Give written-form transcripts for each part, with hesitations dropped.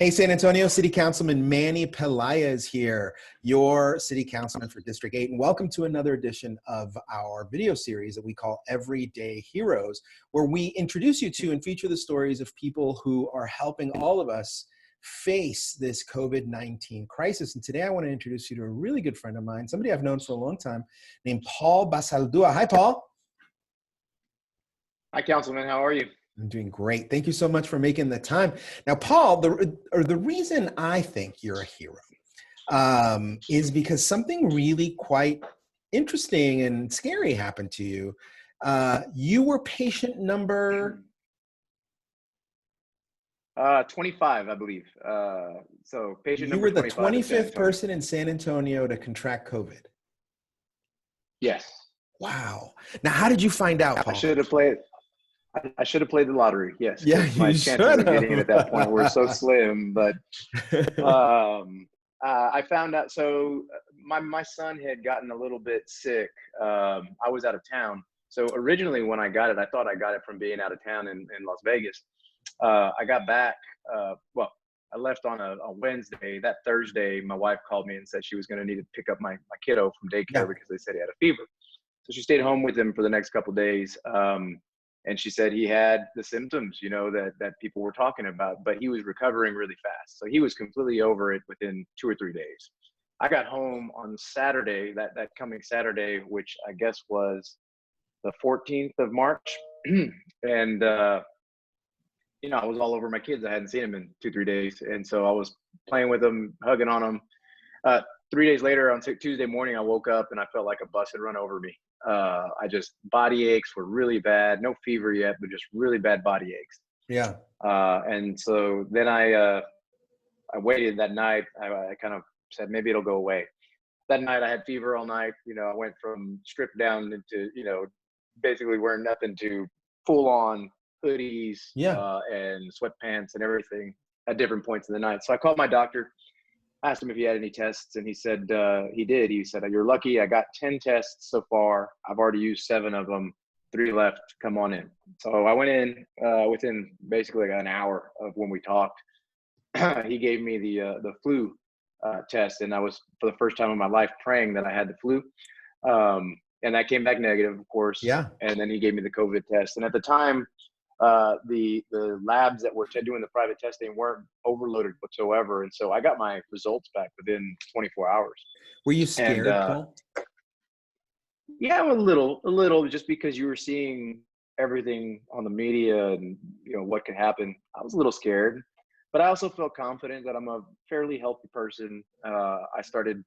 Hey, San Antonio City Councilman Manny Pelaya is here, your City Councilman for District 8, and welcome to another edition of our video series that we call Everyday Heroes, where we introduce you to and feature the stories of people who are helping all of us face this COVID-19 crisis. And today I want to introduce you to a really good friend of mine, somebody I've known for a long time, named Paul Basaldua. Hi, Paul. Hi, Councilman. How are you? I'm doing great. Thank you so much for making the time. Now, Paul, the reason I think you're a hero is because something really quite interesting and scary happened to you. You were patient number 25, I believe. So patient you number were the 25 in San 25th Antonio. person in San Antonio to contract COVID. Yes. Wow. Now, how did you find out, Paul? I should have played the lottery. Yes. Yeah, My you chances should of getting in at that point were so have. slim. But I found out. So my son had gotten a little bit sick. I was out of town. So originally when I got it, I thought I got it from being out of town in Las Vegas. I got back. I left on a Wednesday. That Thursday, my wife called me and said she was going to need to pick up my kiddo from daycare Yeah. because they said he had a fever. So she stayed home with him for the next couple of days. And she said he had the symptoms, that people were talking about, but he was recovering really fast. So he was completely over it within 2 or 3 days. I got home on Saturday, that coming Saturday, which I guess was the 14th of March. And, I was all over my kids. I hadn't seen them in 2, 3 days. And so I was playing with them, hugging on them. 3 days later, on Tuesday morning, I woke up and I felt like a bus had run over me. Body aches were really bad. No fever yet, but just really bad body aches. Yeah. And so then I waited that night. I kind of said, maybe it'll go away. That night I had fever all night. I went from stripped down into, basically wearing nothing to full on hoodies, Yeah. and sweatpants and everything at different points in the night. So I called my doctor, asked him if he had any tests, and he said he did. He said, "You're lucky. I got 10 tests so far. I've already used 7 of them. 3 left. Come on in." So I went in within basically an hour of when we talked. He gave me the flu test, and I was, for the first time in my life, praying that I had the flu. And that came back negative, of course. Yeah. And then he gave me the COVID test. And at the time, the labs that were doing the private testing weren't overloaded whatsoever, and so I got my results back within 24 hours. Were you scared, Paul? Yeah, a little, just because you were seeing everything on the media and what could happen. I was a little scared, but I also felt confident that I'm a fairly healthy person. I started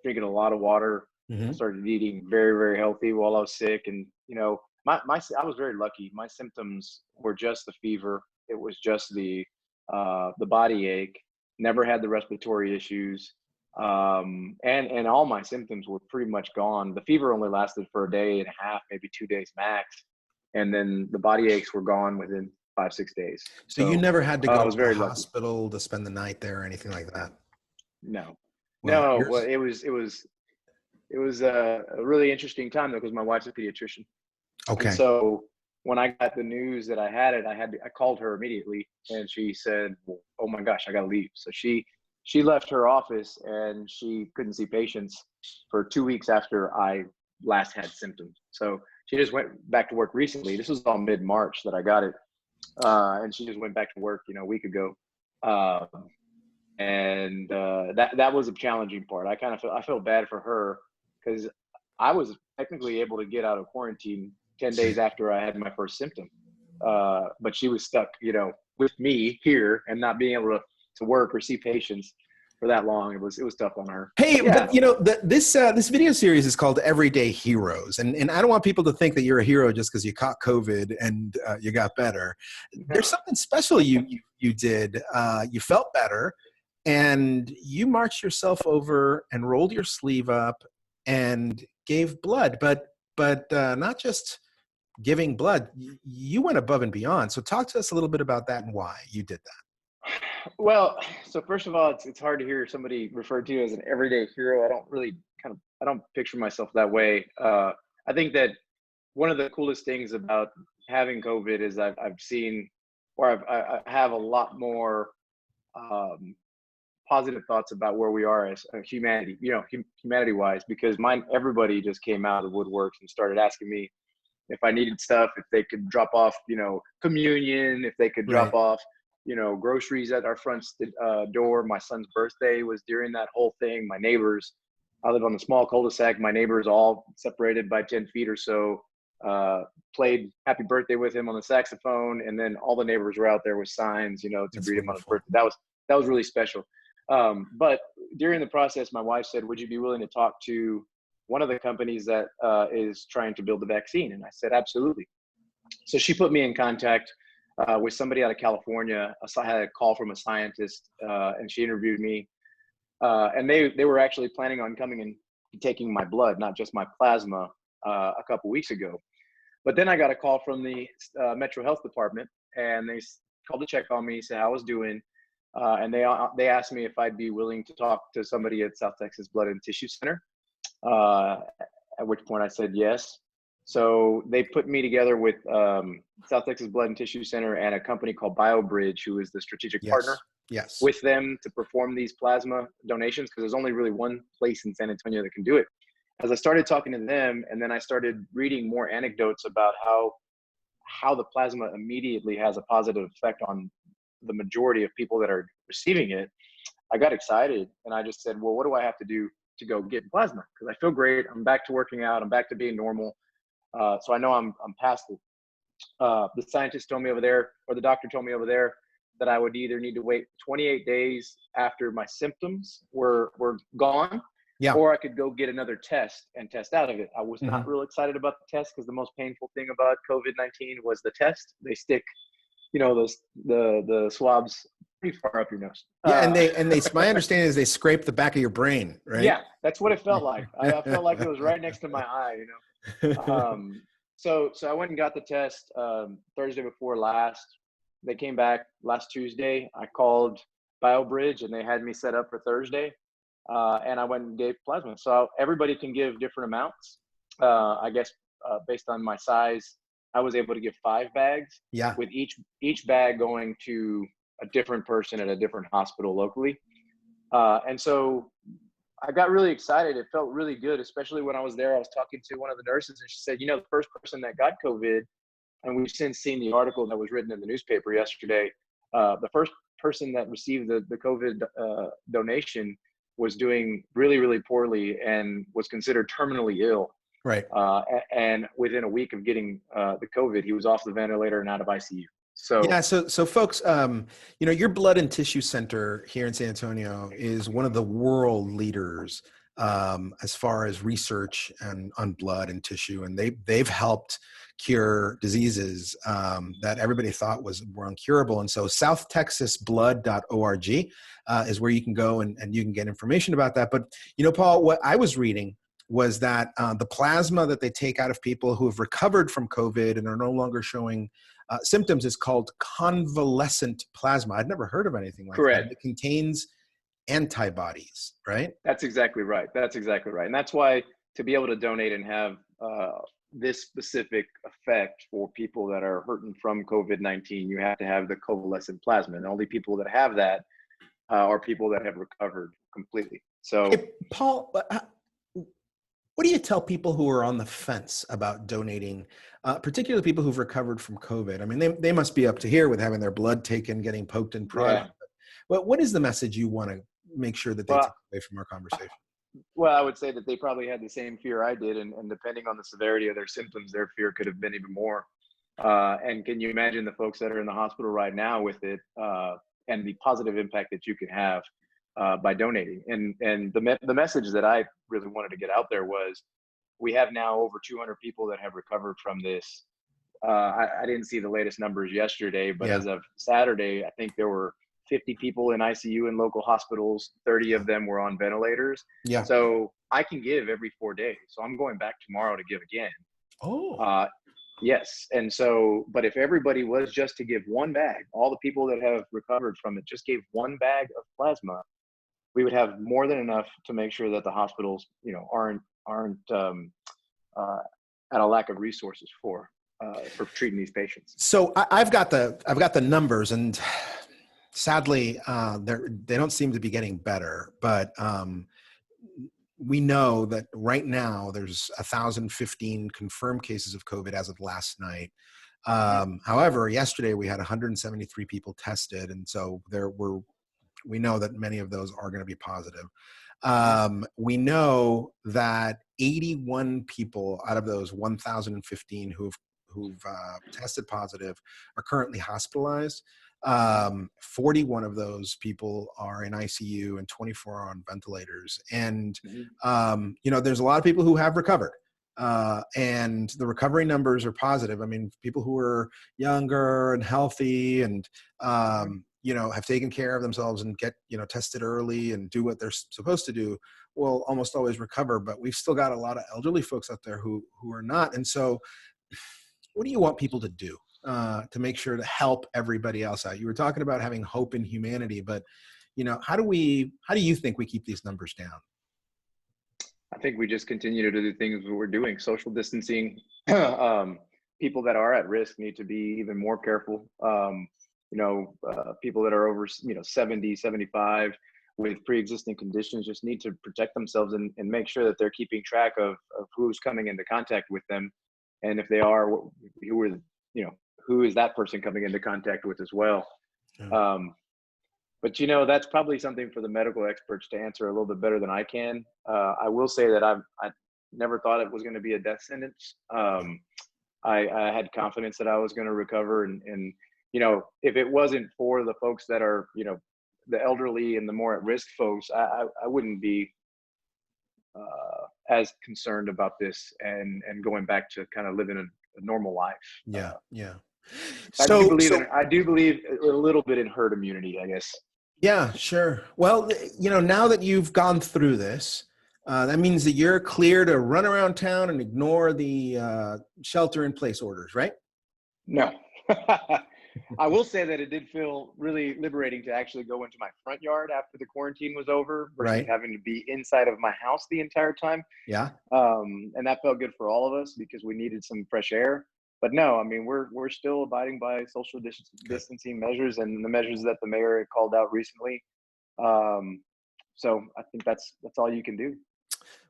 drinking a lot of water. I started eating very, very healthy while I was sick, and I was very lucky. My symptoms were just the fever. It was just the body ache. Never had the respiratory issues, and all my symptoms were pretty much gone. The fever only lasted for a day and a half, maybe 2 days max, and then the body aches were gone within 5, 6 days. So you never had to go to the lucky. hospital to spend the night there or anything like that? No. Well, Well, it was a really interesting time though, because my wife's a pediatrician. okay. And so when I got the news that I had it, I called her immediately, and she said, well, "Oh my gosh, I got to leave." So she left her office, and she couldn't see patients for 2 weeks after I last had symptoms. So she just went back to work recently. This was all mid-March that I got it. And she just went back to work, a week ago. And that was a challenging part. I felt bad for her, because I was technically able to get out of quarantine 10 days after I had my first symptom. But she was stuck, with me here and not being able to work or see patients for that long. It was tough on her. Hey, Yeah. but this video series is called Everyday Heroes, and I don't want people to think that you're a hero just because you caught COVID and you got better. There's something special you did. You felt better, and you marched yourself over and rolled your sleeve up and gave blood, but not just giving blood. You went above and beyond. So talk to us a little bit about that and why you did that. Well, so first of all, it's hard to hear somebody referred to as an everyday hero. I don't picture myself that way. I think that one of the coolest things about having COVID is I've seen, or I have a lot more positive thoughts about where we are as humanity, humanity wise, because everybody just came out of the woodworks and started asking me if I needed stuff, if they could drop off, communion, if they could drop Right. off, groceries at our front door. My son's birthday was during that whole thing. My neighbors, I live on a small cul-de-sac. My neighbors, all separated by 10 feet or so, played happy birthday with him on the saxophone. And then all the neighbors were out there with signs, to That's greet him on his wonderful. birthday. That was really special. But during the process, my wife said, would you be willing to talk to one of the companies that is trying to build the vaccine? And I said, absolutely. So she put me in contact with somebody out of California. I had a call from a scientist, and she interviewed me. And they were actually planning on coming and taking my blood, not just my plasma, a couple weeks ago. But then I got a call from the Metro Health Department, and they called to check on me, say how I was doing. And they asked me if I'd be willing to talk to somebody at South Texas Blood and Tissue Center, at which point I said yes. So they put me together with South Texas Blood and Tissue Center and a company called BioBridge, who is the strategic partner Yes. with them to perform these plasma donations, because there's only really one place in San Antonio that can do it. As I started talking to them, and then I started reading more anecdotes about how the plasma immediately has a positive effect on the majority of people that are receiving it, I got excited, and I just said, well, what do I have to do to go get plasma? Because I feel great. I'm back to working out. I'm back to being normal. So I know I'm past it. The scientist told me over there, or the doctor told me over there, that I would either need to wait 28 days after my symptoms were gone, Yeah. or I could go get another test and test out of it. I was not real excited about the test, because the most painful thing about COVID-19 was the test. They stick, the swabs pretty far up your nose. Yeah, and they my understanding is they scrape the back of your brain, right? Yeah, that's what it felt like. I felt like it was right next to my eye, So I went and got the test Thursday before last. They came back last Tuesday. I called BioBridge, and they had me set up for Thursday. And I went and gave plasma. So everybody can give different amounts. I guess based on my size, I was able to give 5 bags. Yeah. With each bag going to a different person at a different hospital locally. And so I got really excited. It felt really good, especially when I was there. I was talking to one of the nurses, and she said, the first person that got COVID, and we've since seen the article that was written in the newspaper yesterday, the first person that received the COVID donation was doing really, really poorly and was considered terminally ill. Right. And within a week of getting the COVID, he was off the ventilator and out of ICU. So yeah, so folks, your Blood and Tissue Center here in San Antonio is one of the world leaders as far as research on blood and tissue, and they've helped cure diseases that everybody thought were incurable. And so southtexasblood.org is where you can go and you can get information about that. But Paul, what I was reading was that the plasma that they take out of people who have recovered from COVID and are no longer showing symptoms is called convalescent plasma. I'd never heard of anything like correct. that. It contains antibodies, right? That's exactly right. And that's why, to be able to donate and have this specific effect for people that are hurting from COVID-19, you have to have the convalescent plasma. And the only people that have that are people that have recovered completely. So, hey, Paul, what do you tell people who are on the fence about donating, particularly people who've recovered from COVID? I mean, they must be up to here with having their blood taken, getting poked and prodded. yeah. But what is the message you want to make sure that they take away from our conversation? Well, I would say that they probably had the same fear I did, and depending on the severity of their symptoms, their fear could have been even more. And can you imagine the folks that are in the hospital right now with it, and the positive impact that you can have by donating? And the message that I really wanted to get out there was, we have now over 200 people that have recovered from this. I didn't see the latest numbers yesterday, but as of Saturday, I think there were 50 people in ICU in local hospitals. 30 of them were on ventilators. Yeah. So I can give every 4 days. So I'm going back tomorrow to give again. Oh. Yes. And so, but if everybody was just to give one bag, all the people that have recovered from it just gave one bag of plasma, we would have more than enough to make sure that the hospitals, aren't at a lack of resources for treating these patients. So I've got the numbers, and sadly, they don't seem to be getting better, but we know that right now there's 1,015 confirmed cases of COVID as of last night. However, yesterday we had 173 people tested, and so we know that many of those are going to be positive. We know that 81 people out of those 1,015 who've tested positive are currently hospitalized. 41 of those people are in ICU and 24 are on ventilators. And, there's a lot of people who have recovered. And the recovery numbers are positive. I mean, people who are younger and healthy and, have taken care of themselves and get, tested early and do what they're supposed to do will almost always recover. But we've still got a lot of elderly folks out there who are not. And so what do you want people to do to make sure to help everybody else out? You were talking about having hope in humanity, but, how do you think we keep these numbers down? I think we just continue to do the things that we're doing. Social distancing. People that are at risk need to be even more careful. People that are over, 70, 75 with pre-existing conditions just need to protect themselves and make sure that they're keeping track of who's coming into contact with them. And if they are, who is that person coming into contact with as well? Yeah. But that's probably something for the medical experts to answer a little bit better than I can. I will say that I never thought it was going to be a death sentence. I had confidence that I was going to recover, and if it wasn't for the folks that are the elderly and the more at risk folks, I wouldn't be as concerned about this and going back to kind of living a normal life. Yeah, yeah. I do believe a little bit in herd immunity, I guess. Yeah, sure. Well, now that you've gone through this, that means that you're clear to run around town and ignore the shelter-in-place orders, right? No. I will say that it did feel really liberating to actually go into my front yard after the quarantine was over versus having to be inside of my house the entire time. Yeah. And that felt good for all of us because we needed some fresh air. But no, I mean, we're still abiding by social distancing measures and the measures that the mayor had called out recently. So I think that's all you can do.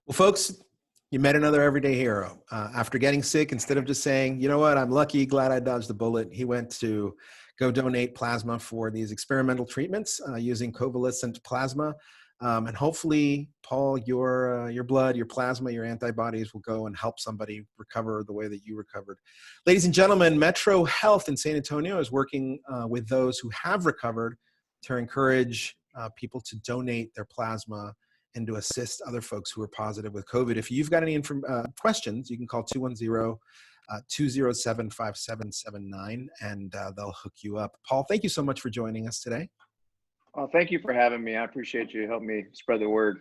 Well, folks, you met another everyday hero. After getting sick, instead of just saying, you know what, I'm lucky, glad I dodged the bullet, he went to go donate plasma for these experimental treatments using convalescent plasma. And hopefully, Paul, your blood, your plasma, your antibodies will go and help somebody recover the way that you recovered. Ladies and gentlemen, Metro Health in San Antonio is working with those who have recovered to encourage people to donate their plasma and to assist other folks who are positive with COVID. If you've got any questions, you can call 210-207-5779 and they'll hook you up. Paul, thank you so much for joining us today. Well, thank you for having me. I appreciate you helping me spread the word.